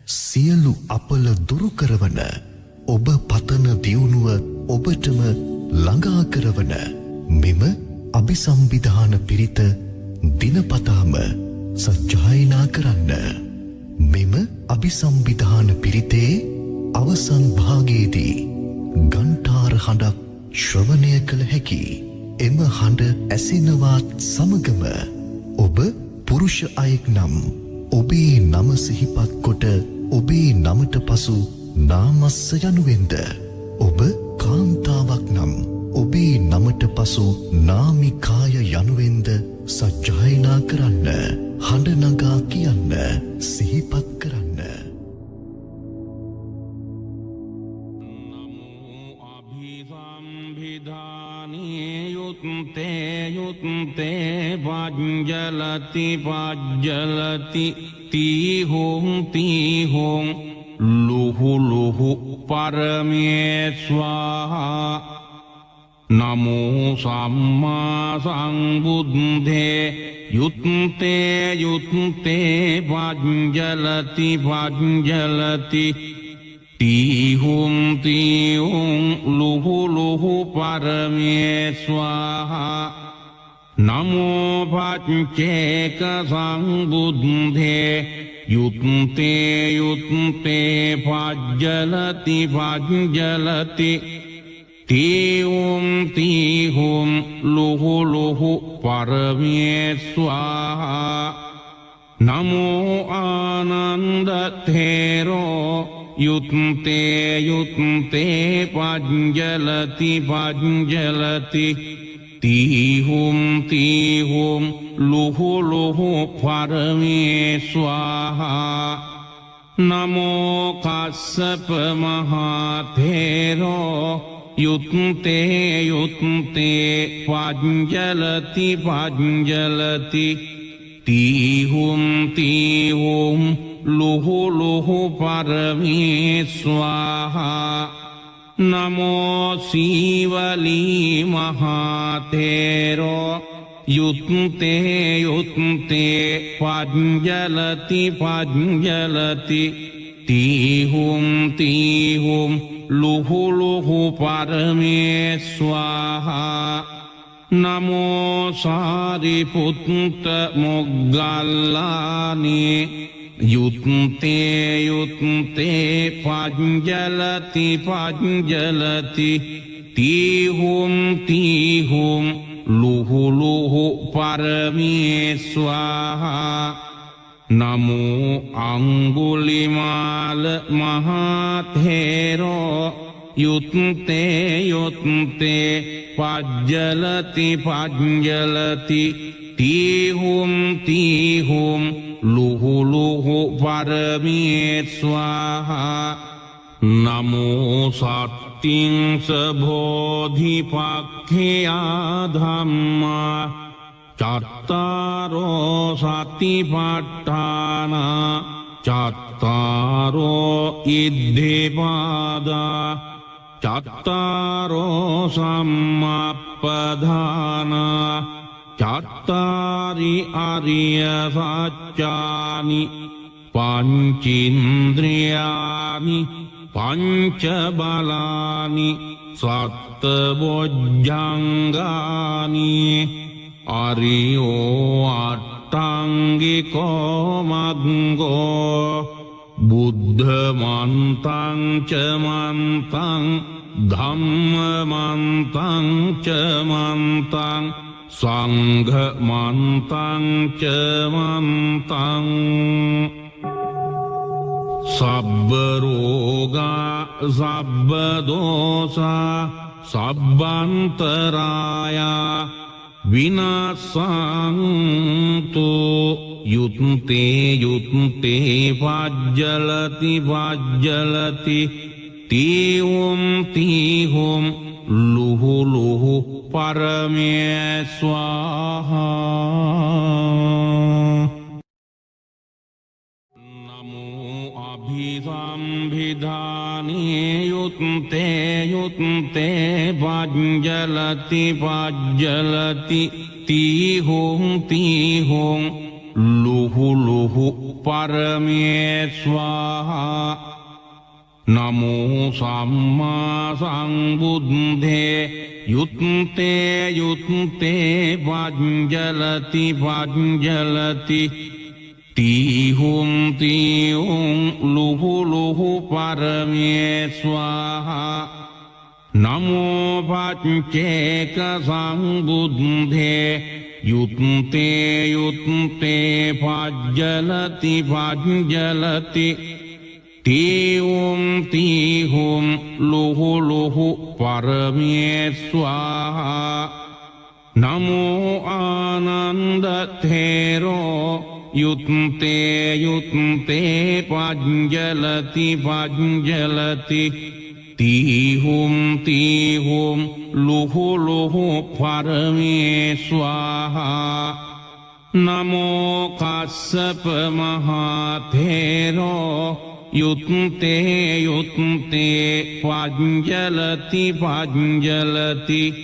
සියලු අපල දුරු කරවන ඔබ පතන දියුණුව ඔබටම ළඟා කරවන මෙම අභිසම්විධාන පිරිත දිනපතාම සජ්ජායනා කරන්න. මෙම අභිසම්විධාන පිරිතේ අවසන් භාගයේදී ගන්ඨාර හඬක් ශ්‍රවණය කළ හැකි. එම හඬ ඇසෙනවත් සමගම ඔබ පුරුෂ අයෙක් නම් ඔබේ නම සිහිපත් කොට ඔබේ නමට පසු නාමස්ස යනුවෙන්ද, ඔබ කාන්තාවක් නම් ඔබේ නමට පසු නාමිකාය යනුවෙන්ද සජ්ජායනා කරන්න, හඬ නගා කියන්න, සිහිපත් කරන්න. යුත්තේ පජ්ජලති පජ්ජලති තීහුම් ලුහු පරමේස්වාහා. නමෝ සම්මා සංබුද්ධේ යුත්තේ පජ්ජලති පජ්ජලති තීහුම් ලුහු පරමේස්වාහා. නමෝ පච්චේක සංබුද්ධේ යුත්තේ පජ්ජලති පජ්ජලති තීහුම් ලුහු පරමේස්වාහා. නමෝ ආනන්ද තේරෝ යුත්තේ පජ්ජලති පජ්ජලති තීහුම් ලුහු පරමේස්වාහා. නමෝ කස්සප මහතේරෝ යුත්තේ පජ්ජලති පජ්ජලති තීහුම් ලුහු පරමේස්වාහා. නමෝ සීවලී මහතේරෝ යුත්තේ පජ්ජලති පජ්ජලති තීහුම් ලුහු පරමේස්වාහා. නමෝ සාරිපුත්ත මොග්ගල්ලානේ යුත්තේ පජ්ජලති පජ්ජලති තීහුම් ලුහු පරමේස්වාහා. නමෝ අංගුලිමාල මහතේරෝ යුත්තේ පජ්ජලති පජ්ජලති තීහුම් ලුහු පරමේස්වාහා. නමෝ සත්තිංස බෝධිපක්ඛයා ධම්මා චත්තාරෝ සතිපට්ඨාන චත්තාරෝ ඉද්ධිපාදා චත්තාරෝ සම්මප්පදාන චත්තාරි අරිය සත්‍යානි පංචින්ද්‍රියානි පංච බලානි සත්බොජ්ජංගානි අරියෝ අට්ටංගිකෝ මග්ගෝ බුද්ධ මන්තං ච මන්තං ධම්ම මන්තං ච මන්තං සංඝ මන්තං ච මන්තං. සබ්බ රෝගා සබ්බ දෝසා සබ්බන්තරායා විනාසන්තු. යුත්තේ පජ්ජලති පජ්ජලති තීහුම් ලුහු පරමේස්වාහා. නමෝ අභිසම්විධානේ යුත්තේ පජ්ජලති පජ්ජලති තීහුම් ලුහු පරමේස්වාහා නමෝ සම්මා සංබුද්ධේ යුත්තේ යුත්තේ වජ්ජලති වජ්ජලති තීහුම් තීහුම් ලුහු ලුහු පරමේස්වාහා නමෝ පච්චේක සංබුද්ධේ යුත්තේ යුත්තේ වජ්ජලති වජ්ජලති තීහුම් තීහුම් ලුහු ලුහු පරමේස්වාහා නමෝ ආනන්ද තේරෝ යුත්තේ යුත්තේ වජ්ජලති වජ්ජලති තීහුම් තීහුම් ලුහු ලුහු පරමේස්වාහා නමෝ කස්සප මහතේරෝ යුත්තේ යුත්තේ වජ්ජලති වජ්ජලති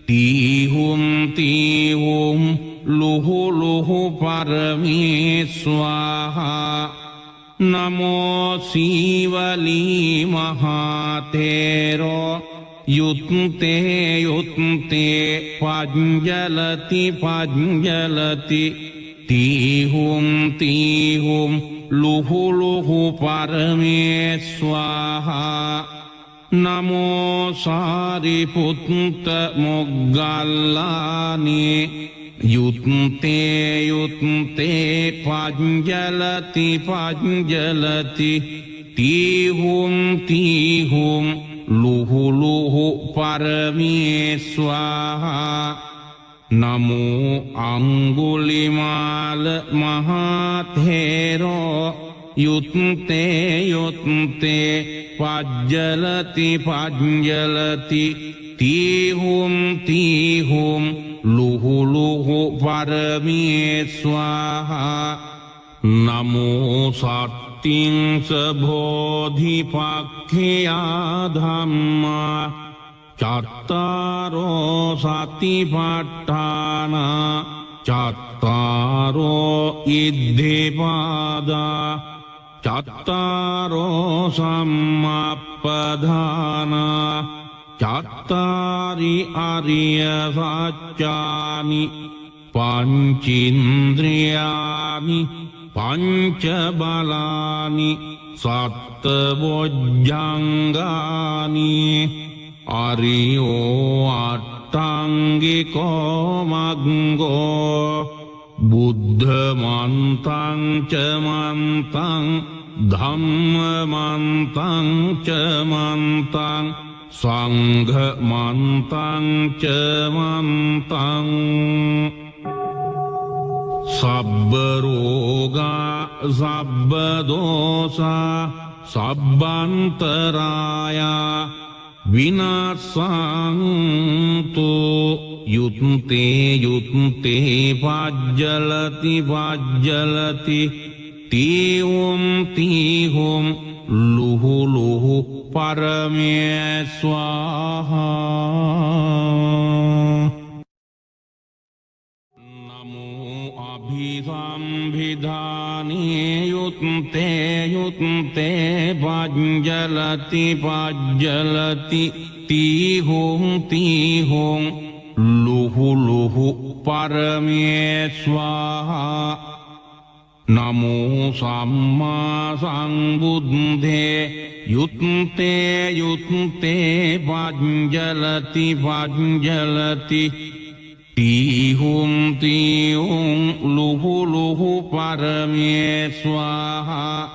තීහුම් තීහුම් ලුහු ලුහු පරමේස්වාහා නමෝ සීවලී මහතේරෝ යුත්තේ යුත්තේ වජ්ජලති වජ්ජලති තීහුම් තීහුම් ලුහු ලුහු පරමේස්වාහා නමෝ සාරිපුත්ත මොග්ගල්ලානේ යුත්තේ යුත්තේ වජ්ජලති වජ්ජලති තීහුම් තීහුම් ලුහු ලුහු පරමේස්වාහා නමෝ අංගුලිමාල මහතේරෝ යුත්තේ යුත්තේ වජ්ජලති වජ්ජලති තීහුම් තීහුම් ලුහු ලුහු පරමේස්වාහා නමෝ සත්තිංස බෝධිපක්ඛයා ධම්මා චත්තාරෝ සතිපට්ඨාන චත්තාරෝ ඉද්ධිපාදා චත්තාරෝ සම්මප්පදාන චත්තාරි අරිය සත්‍යානි පංචින්ද්‍රියානි පංච බලානි සත්ත බොජ්ජංගානි අරියෝ අට්ටංගිකෝ මග්ගෝ බුද්ධ මන්තං ච මන්තං ධම්ම මන්තං ච මන්තං සංඝ මන්තං ච මන්තං සබ්බ රෝගා සබ්බ දෝසා සබ්බන්තරායා විනාසන්තු යුත්තේ යුත්තේ වජ්ජලති වජ්ජලති තීහුම් තීහුම් ලුහු ලුහු පරමේස්වාහා නමෝ අභිසම්භිධානේ යුත්තේ යුත්තේ වජ්ජලති වජ්ජලති තීහුම් තීහුම් ලුහු ලුහු පරමේස්වාහා නමෝ සම්මා සංබුද්ධේ යුත්තේ යුත්තේ වජ්ජලති වජ්ජලති තීහුම් තීහුම් ලුහු ලුහු පරමේස්වාහා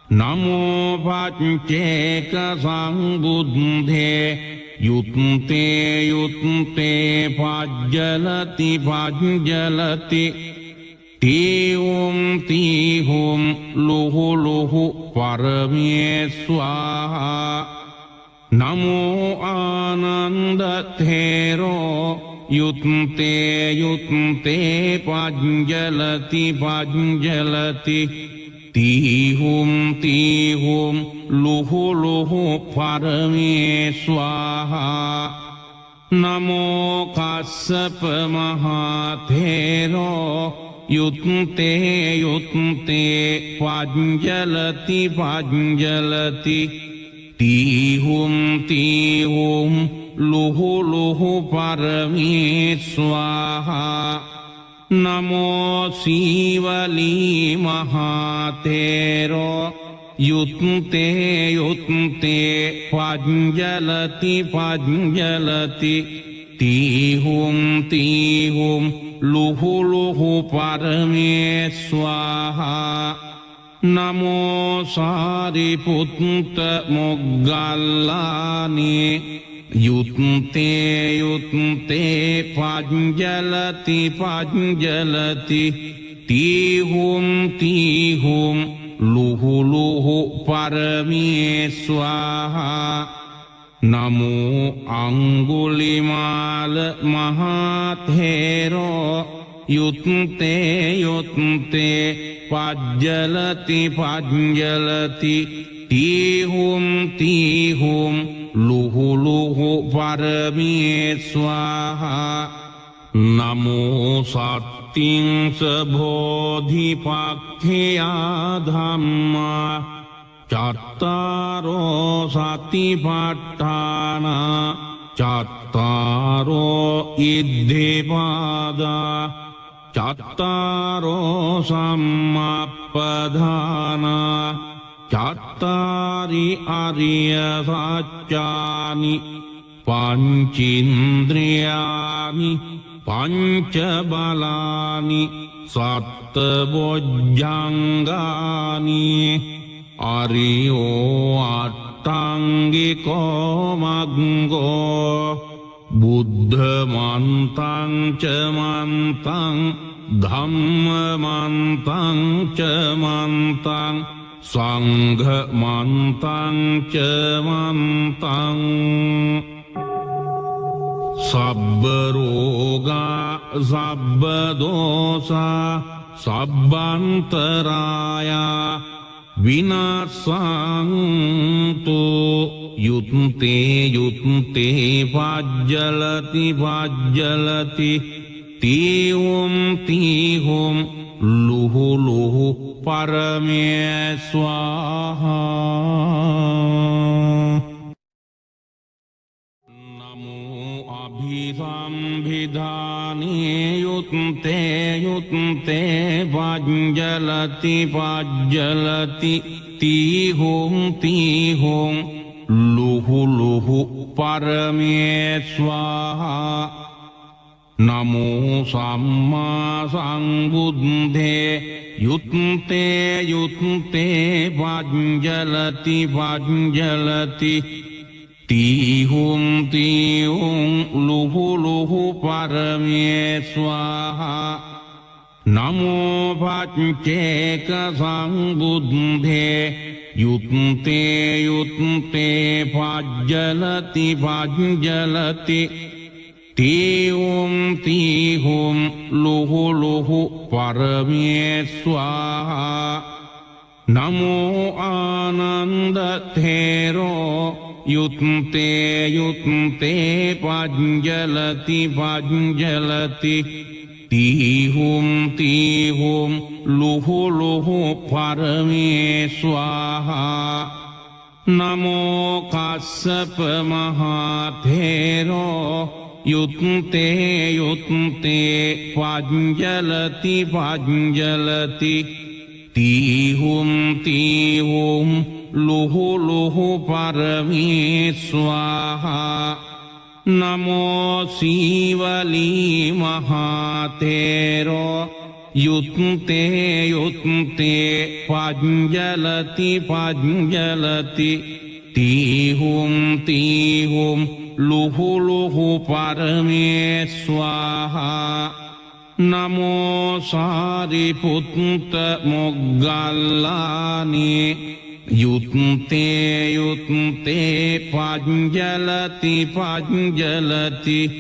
නමෝ පච්චේක සංබුද්ධේ යුත්තේ යුත්තේ වජ්ජලති වජ්ජලති තීහුම් තීහුම් ලුහු ලුහු පරමේස්වාහා නමෝ ආනන්ද තේරෝ යුත්තේ යුත්තේ වජ්ජලති වජ්ජලති තීහුම් තීහුම් ලුහු ලුහු පරමේස්වාහා නමෝ කස්සප මහතේරෝ යුත්තේ යුත්තේ පජ්ජලති පජ්ජලති තීහුම් තීහුම් ලුහු ලුහු පරමේ ස්වාහා නමෝ සීවලී මහතේරෝ යුත්තේ යුත්තේ පජ්ජලති පජ්ජලති තීහුම් තීහුම් ලුහු ලුහු පරමේ ස්වාහා නමෝ සාරිපුත්ත මොග්ගල්ලානේ යුත්තේ යුත්තේ පජ්ජලති පජ්ජලති තීහුම් තීහුම් ලුහු ලුහු පරමේ ස්වාහා නමෝ අංගුලිමාල මහතේරෝ යුත්තේ යුත්තේ පජ්ජලති පජ්ජලති තීහුම් තීහුම් ලුහු ලුහු පරමේ ස්වාහා නමෝ සත්තිංස බෝධිපක්ඛයා ධම්මා චත්තාරෝ සතිපට්ඨාන චත්තාරෝ ඉද්ධිපාදා චත්තාරෝ සම්මප්පදාන චත්තාරි අරිය සත්‍යානි පංචින්ද්‍රියානි පංච බලානි සත්ත බොජ්ජංගානි අරියෝ අට්ටංගිකෝ මග්ගෝ බුද්ධ මන්තං ච මන්තං ධම්ම මන්තං ච මන්තං සංඝ මන්තං ච මන්තං සබ්බ රෝගා සබ්බ දෝසා සබ්බන්තරායා විනාසන්තු යුත්තේ යුත්තේ පජ්ජලති පජ්ජලති තීහුම් තීහුම් ලුහු ලුහු පරමේ ස්වාහා නමෝ අභිසම්භිදානේ යුත්තේ යුත්තේ පජ්ජලති පජ්ජලති තීහුම් තීහුම් ලුහු ලුහු පරමේ ස්වාහා නමෝ සම්මා සම්බුද්ධේ යුත්තේ යුත්තේ පජ්ජලති පජ්ජලති තීහුම් තීහුම් ලුහු ලුහු පරමේ ස්වාහා නමෝ පච්චේක සම්බුද්ධේ යුත්තේ යුත්තේ පජ්ජලති පජ්ජලති තීහුම් තීහුම් ලුහු ලුහු පරමේ ස්වාහා නමෝ ආනන්ද තේරෝ යුත්තේ යුත්තේ පජ්ජලති පජ්ජලති තීහුම් තීහුම් ලුහු ලුහු පරමේ ස්වාහා නමෝ කස්සප මහතේරෝ යුත්තේ යුත්තේ පජ්ජලති පජ්ජලති තීහුම් තීහුම් ලුහු ලුහු පරමේ ස්වාහා නමෝ සීවලී මහතේරෝ යුත්තේ යුත්තේ පජ්ජලති පජ්ජලති තීහුම් තීහුම් ලුහු ලුහු පරමේ ස්වාහා නමෝ සාරිපුත්ත මොග්ගල්ලානේ යුත්තේ යුත්තේ පජ්ජලති පජ්ජලති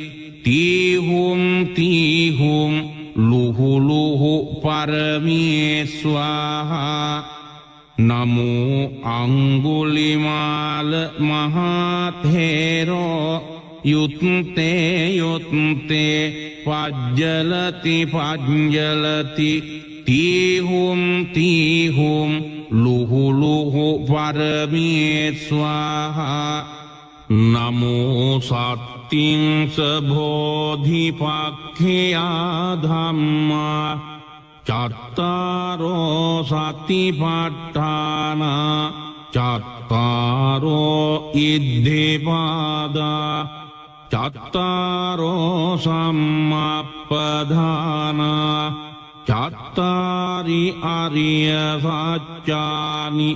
තීහුම් තීහුම් ලුහු ලුහු පරමේ ස්වාහා නමෝ අංගුලිමාල මහතේරෝ යුත්තේ යුත්තේ පජ්ජලති පජ්ජලති තීහුම් තීහුම් ලුහු ලුහු පරමේ ස්වාහා නමෝ සත්තිං සබෝධිපක්ඛයා ධම්මා චත්තාරෝ සතිපට්ඨාන චත්තාරෝ ඉද්ධිපාදා චත්තාරෝ සම්මප්පදාන චත්තාරි අරිය සත්‍යානි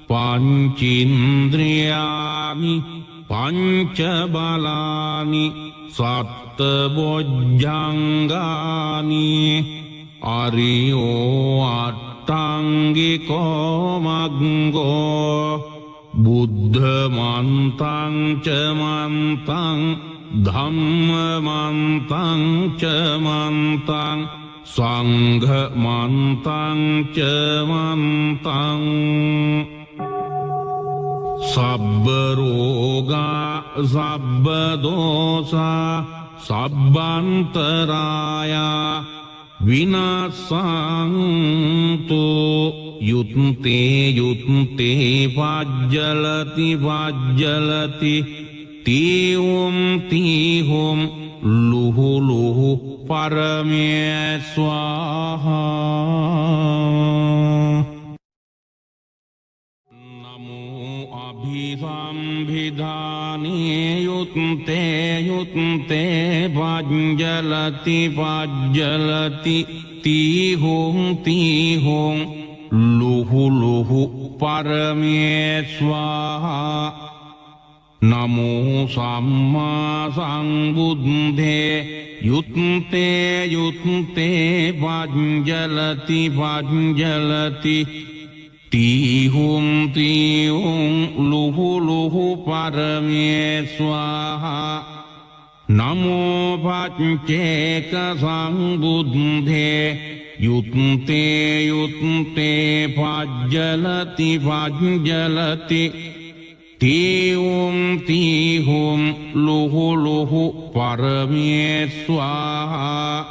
පංචින්ද්‍රියානි පංච බලානි සත්ත බොජ්ජංගානි අරියෝ අට්ටංගිකෝ මග්ගෝ බුද්ධ මන්තං ච මන්තං ධම්ම මන්තං ච මන්තං සංඝ මන්තං ච මන්තං සබ්බ රෝගා සබ්බ දෝසා සබ්බන්තරායා විනාසන්තු යුත්තේ යුත්තේ පජ්ජලති පජ්ජලති තීහුම් තීහුම් ලුහු ලුහු පරමේ ස්වාහා නමෝ අභිසම්භිධානේ යුත්තේ යුත්තේ පජ්ජලති පජ්ජලති තීහුම් තීහුම් ලුහු ලුහු පරමේ ස්වාහා නමෝ සම්මා සංබුද්ධේ යුත්තේ යුත්තේ පජ්ජලති පජ්ජලති තීහුම් තීහුම් ලුහු ලුහු පරමේ ස්වාහා නමෝ පච්චේක සංබුද්ධේ යුත්තේ යුත්තේ පජ්ජලති පජ්ජලති තීහුම් තීහුම් ලුහු ලුහු පරමේ ස්වාහා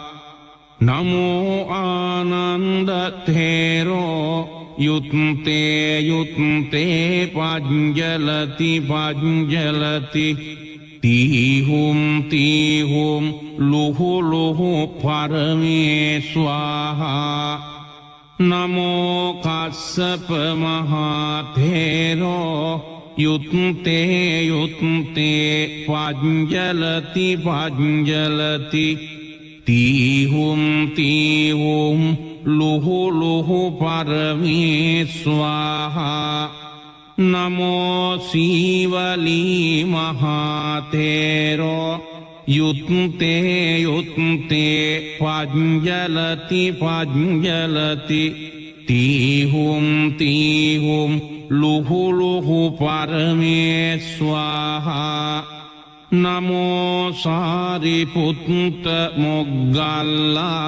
නමෝ ආනන්ද තේරෝ යුත්තේ යුත්තේ පජ්ජලති පජ්ජලති තීහුම් තීහුම් ලුහු ලුහු පරමේ ස්වාහා නමෝ කස්සප මහතේරෝ යුත්තේ යුත්තේ පජ්ජලති පජ්ජලති තීහුම් තීහුම් ලුහු ලුහු පරමේ ස්වාහා නමෝ සීවලී මහතේරෝ යුත්තේ යුත්තේ පජ්ජලති පජ්ජලති තීහුම් තීහුම් ලුහු ලුහු පරමේ ස්වාහා නමෝ සාරිපුත්ත මොග්ගල්ලානේ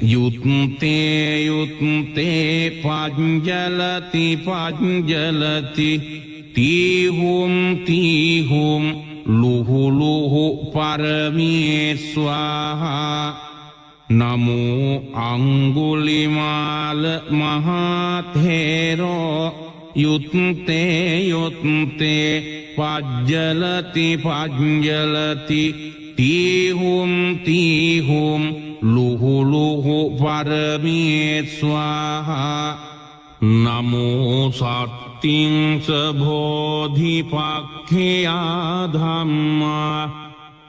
යුත්තේ යුත්තේ පජ්ජලති පජ්ජලති තීහුම් තීහුම් ලුහු ලුහු පරමේ ස්වාහා නමෝ අංගුලිමාල මහතේරෝ යුත්තේ යුත්තේ පජ්ජලති පජ්ජලති තීහුම් තීහුම් ලුහු ලුහු පරමේ ස්වාහා නමෝ සත්තිං සබෝධිපක්ඛයා ධම්මා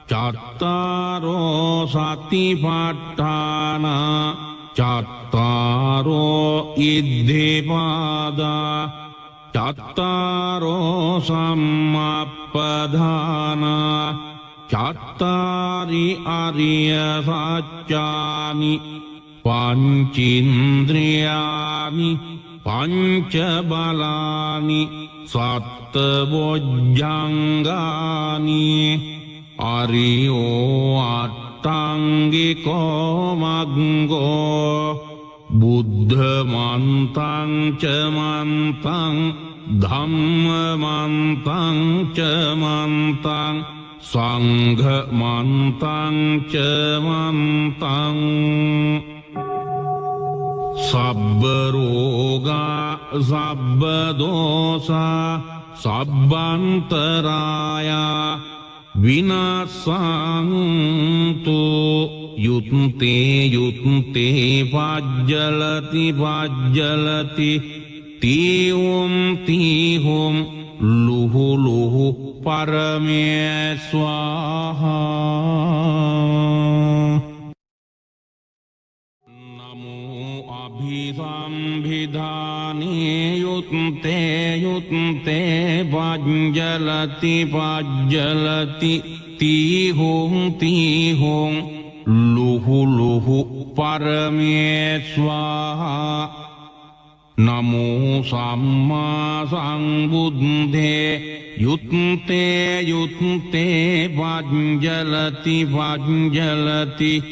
චත්තාරෝ සතිපට්ඨාන චත්තාරෝ ඉද්ධිපාදා චත්තාරෝ සම්මප්පදාන චත්තාරි අරිය සත්‍යානි පංචින්ද්‍රියානි පංච බලානි සත්ත බොජ්ජංගානි අරියෝ අට්ටංගිකෝ මග්ගෝ බුද්ධ මන්තං ච මන්තං ධම්ම මන්තං ච මන්තං සංඝ මන්තං ච මන්තං සබ්බ රෝගා සබ්බ දෝසා සබ්බන්තරායා විනාසන්තු යුත්තේ යුත්තේ පජ්ජලති පජ්ජලති තීහුම් තීහුම් ලුහු ලුහු පරමේ ස්වාහා නමෝ අභිසම්භිධානේ යුත්තේ යුත්තේ පජ්ජලති පජ්ජලති තීහුම් තීහුම් ලුහු ලුහු පරමේ ස්වාහා නමෝ සම්මා සම්බුද්දේ යුත්තේ යුත්තේ පජ්ජලති පජ්ජලති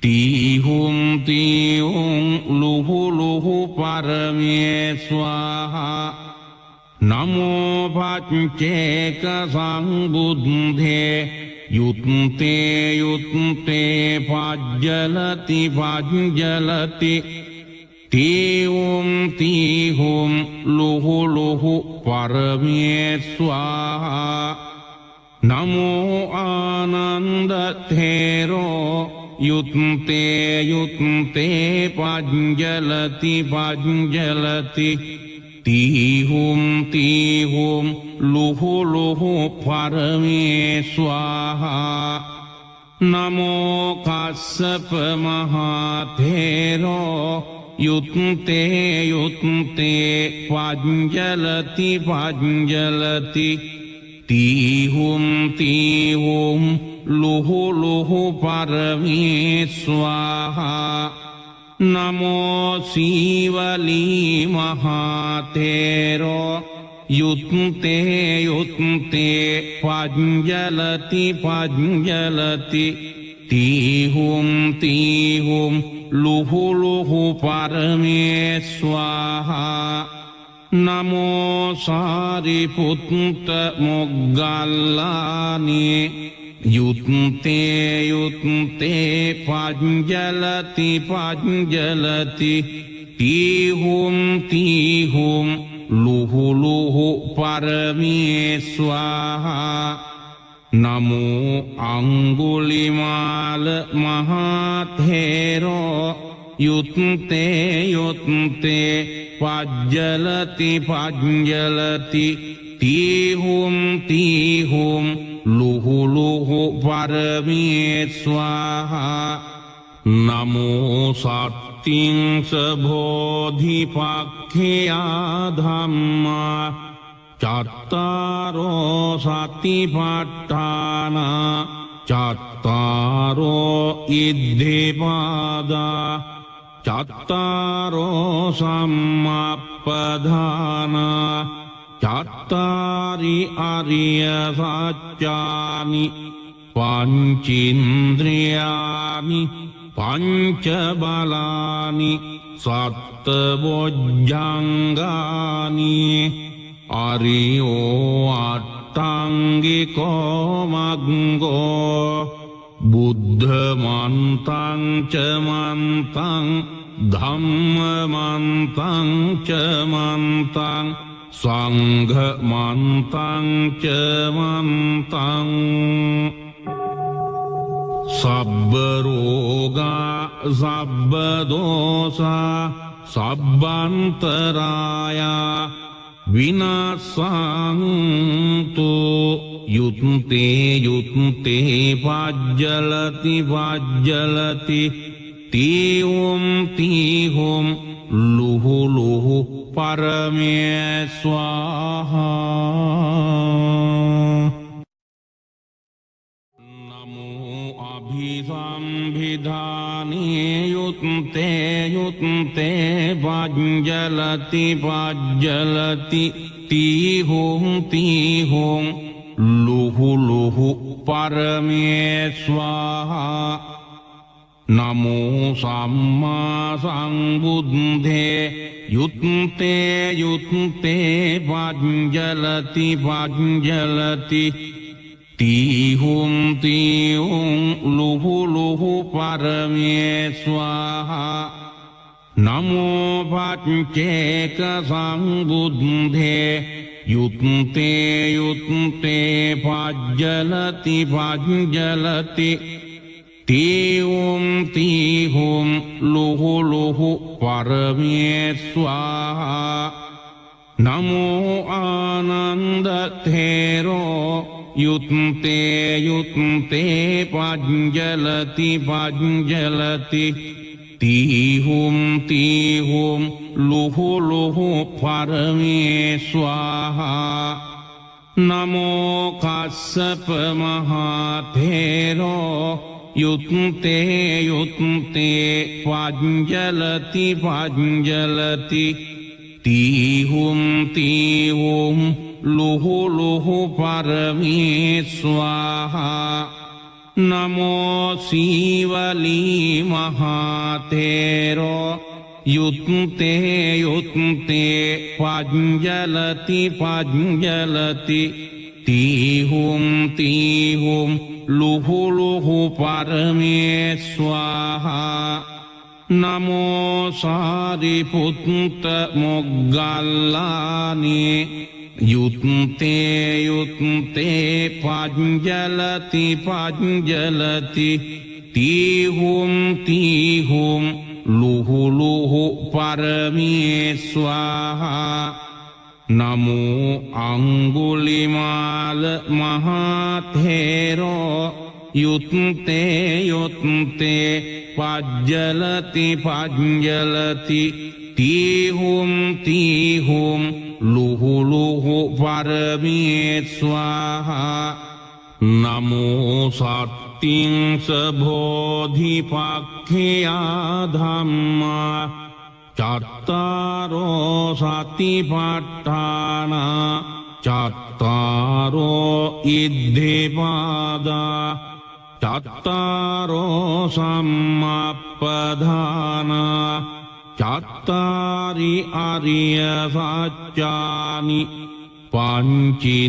තීහුම් තීහුම් ලුහු ලුහු පරමේ ස්වාහා නමෝ පච්චේක සංබුද්දේ යුත්තේ යුත්තේ පජ්ජලති පජ්ජලති තීහුම් තීහුම් ලුහු ලුහු පරමේ ස්වාහා නමෝ ආනන්ද තේරෝ යුත්තේ යුත්තේ පජ්ජලති පජ්ජලති තීහුම් තීහුම් ලුහු ලුහු පරමේ ස්වාහා නමෝ කස්සප මහතේරෝ යුත්තේ යුත්තේ පජ්ජලති පජ්ජලති තීහුම් තීහුම් ලුහු ලුහු පරමේ ස්වාහා නමෝ සීවලී මහතේරෝ යුත්තේ යුත්තේ පජ්ජලති පජ්ජලති තීහුම් තීහුම් ලුහු ලුහු පරමේ ස්වාහා නමෝ සාරිපුත්ත මොග්ගල්ලානේ යුත්තේ යුත්තේ පජ්ජලති පජ්ජලති තීහුම් තීහුම් ලුහු ලුහු පරමේ ස්වාහා නමෝ අංගුලිමාල මහතේරෝ යුත්තේ යුත්තේ පජ්ජලති පජ්ජලති තීහුම් තීහුම් ලුහු ලුහු පරමේ ස්වාහා නමෝ සත්තිංස බෝධිපක්ඛයා ධම්මා චත්තාරෝ සතිපට්ඨාන චත්තාරෝ ඉද්ධිපාදා චත්තාරෝ සම්මප්පදාන චත්තාරි අරිය සත්‍යානි පංචින්ද්‍රියානි පංච බලානි සත්ත බොජ්ජංගානි අරියෝ අට්ටංගිකෝ මග්ගෝ බුද්ධ මන්තං ච මන්තං ධම්ම මන්තං ච මන්තං සංඝ මන්තං ච මන්තං සබ්බ රෝගා සබ්බ දෝසා සබ්බන්තරායා විනාසන්තු යුත්තේ යුත්තේ පජ්ජලති පජ්ජලති තීහුම් තීහුම් ලුහු ලුහු පරමේ ස්වාහා නමෝ අභිසම්භිධානේ යුත්තේ යුත්තේ පජ්ජලති පජ්ජලති තීහුම් තීහුම් ලුහු ලුහු පරමේ ස්වාහා නමෝ සම්මා සම්බුද්දේ යුත්තේ යුත්තේ පජ්ජලති පජ්ජලති තීහුම් තීහුම් ලුහු ලුහු පරමේ ස්වාහා නමෝ පච්චේක සංබුද්ධේ යුත්තේ යුත්තේ පජ්ජලති පජ්ජලති තීහුම් තීහුම් ලුහු ලුහු පරමේ ස්වාහා නමෝ ආනන්ද තේරෝ යුත්තේ යුත්තේ පජ්ජලති පජ්ජලති තීහුම් තීහුම් ලුහු ලුහු පරමේ ස්වාහා නමෝ කස්සප මහතේරෝ යුත්තේ යුත්තේ පජ්ජලති පජ්ජලති තීහුම් තීහුම් ලුහු ලුහු පරමේ ස්වාහා නමෝ සීවලී මහතේරෝ යුත්තේ යුත්තේ පජ්ජලති පජ්ජලති තීහුම් තීහුම් ලුහු ලුහු පරමේ ස්වාහා නමෝ සාරිපුත්ත මොග්ගල්ලානේ යුත්තේ යුත්තේ පජ්ජලති පජ්ජලති තීහුම් තීහුම් ලුහු ලුහු පරමේ ස්වාහා නමෝ අංගුලිමාල මහතේරෝ යුත්තේ යුත්තේ පජ්ජලති පජ්ජලති තීහුම් තීහුම් ලුහු ලුහු පරමේ ස්වාහා නමෝ සත්තිංස බෝධිපක්ඛයා ධම්මා චත්තාරෝ සතිපට්ඨාන චත්තාරෝ ඉද්ධිපාදා චත්තාරෝ සම්මප්පදාන චත්තාරි අරිය සත්‍යානි පංචින්ද්‍රියානි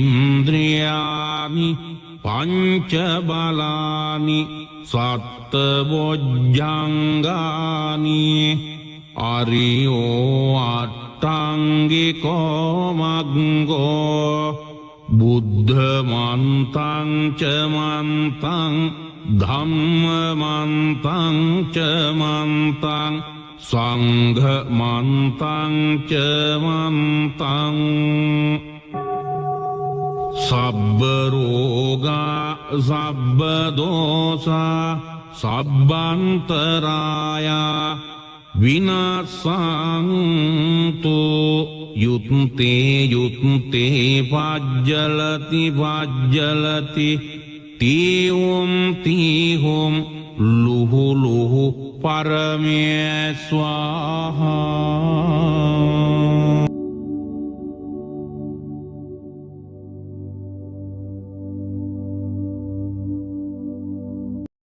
පංච බලානි සත්ත බොජ්ජංගානි අරියෝ අට්ටංගිකෝ මග්ගෝ බුද්ධ මන්තං ච මන්තං ධම්ම මන්තං ච මන්තං සංඝ මන්තං ච මන්තං සබ්බ රෝගා සබ්බ දෝසා සබ්බන්තරායා විනාසන්තු යුත්තේ යුත්තේ පජ්ජලති පජ්ජලති තීහුම් තීහුම් ලුහු ලුහු පරමේ ස්වාහා